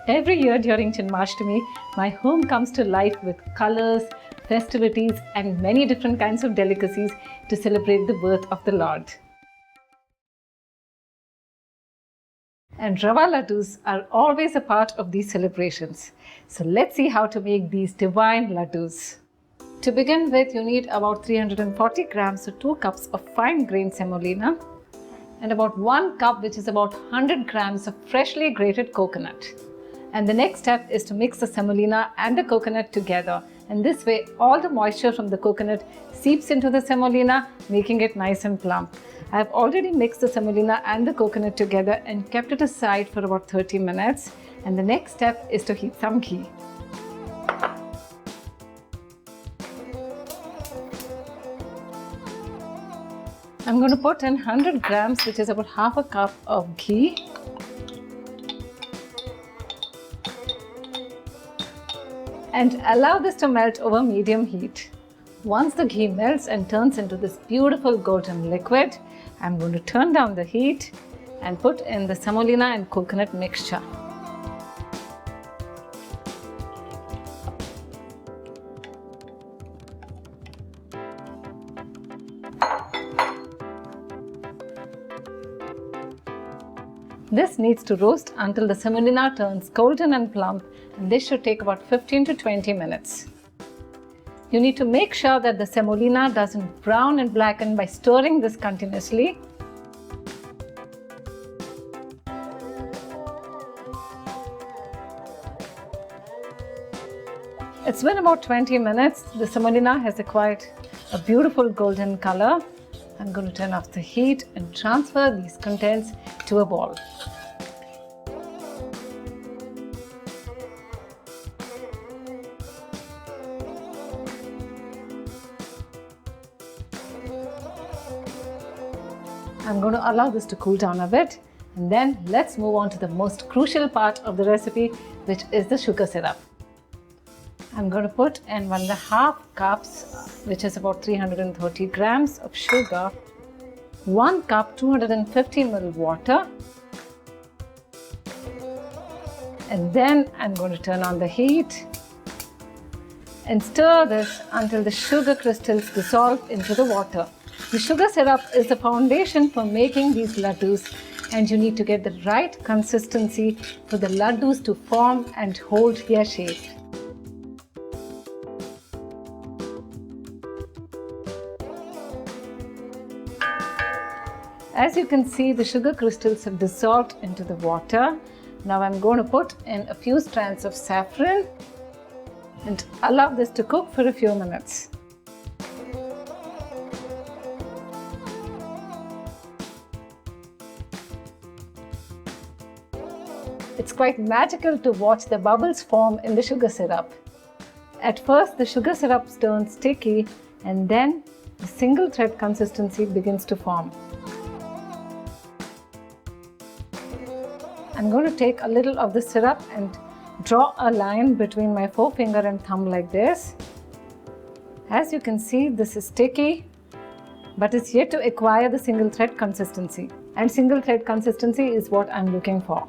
Every year during Janmashtami, my home comes to life with colors, festivities, and many different kinds of delicacies to celebrate the birth of the Lord. And Rava laddus are always a part of these celebrations. So let's see how to make these divine laddus. To begin with, you need about 340 grams or 2 cups of fine grained semolina and about 1 cup, which is about 100 grams of freshly grated coconut. And the next step is to mix the semolina and the coconut together. And this way, all the moisture from the coconut seeps into the semolina, making it nice and plump. I have already mixed the semolina and the coconut together and kept it aside for about 30 minutes. And the next step is to heat some ghee. I'm going to put in 100 grams, which is about half a cup of ghee. And allow this to melt over medium heat. Once the ghee melts and turns into this beautiful golden liquid, I'm going to turn down the heat and put in the semolina and coconut mixture. This needs to roast until the semolina turns golden and plump, and this should take about 15 to 20 minutes. You need to make sure that the semolina doesn't brown and blacken by stirring this continuously. It's been about 20 minutes. The semolina has acquired a beautiful golden color. I'm going to turn off the heat and transfer these contents to a bowl. I'm going to allow this to cool down a bit, and then let's move on to the most crucial part of the recipe, which is the sugar syrup. I'm going to put in 1.5 cups, which is about 330 grams of sugar, 1 cup 250 ml water, and then I'm going to turn on the heat and stir this until the sugar crystals dissolve into the water. The sugar syrup is the foundation for making these laddus, and you need to get the right consistency for the laddus to form and hold their shape. As you can see, the sugar crystals have dissolved into the water. Now I'm going to put in a few strands of saffron and allow this to cook for a few minutes. It's quite magical to watch the bubbles form in the sugar syrup. At first, the sugar syrup turns sticky, and then the single thread consistency begins to form. I'm going to take a little of the syrup and draw a line between my forefinger and thumb like this. As you can see, this is sticky, but it's yet to acquire the single thread consistency. And single thread consistency is what I'm looking for.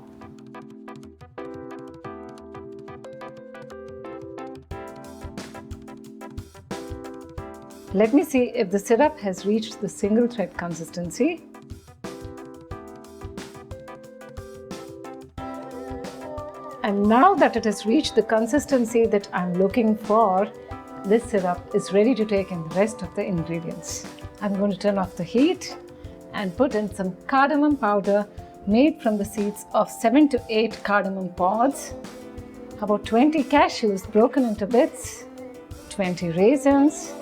Let me see if the syrup has reached the single thread consistency. And now that it has reached the consistency that I'm looking for, this syrup is ready to take in the rest of the ingredients. I'm going to turn off the heat and put in some cardamom powder made from the seeds of 7 to 8 cardamom pods, about 20 cashews broken into bits, 20 raisins,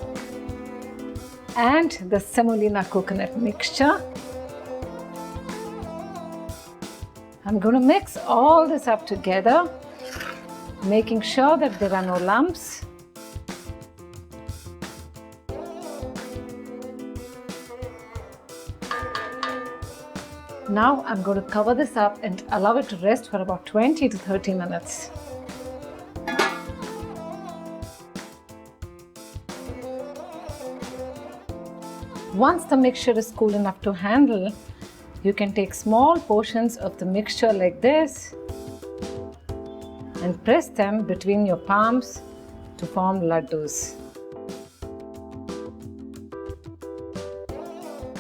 and the semolina coconut mixture. I'm going to mix all this up together, making sure that there are no lumps. Now I'm going to cover this up and allow it to rest for about 20 to 30 minutes. Once the mixture is cool enough to handle, you can take small portions of the mixture like this and press them between your palms to form laddus.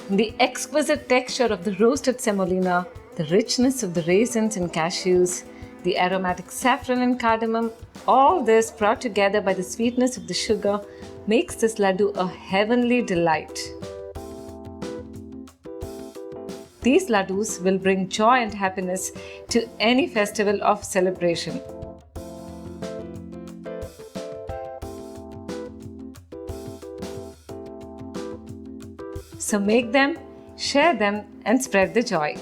The exquisite texture of the roasted semolina, the richness of the raisins and cashews, the aromatic saffron and cardamom, all this brought together by the sweetness of the sugar makes this laddu a heavenly delight. These laddus will bring joy and happiness to any festival or celebration. So make them, share them, and spread the joy.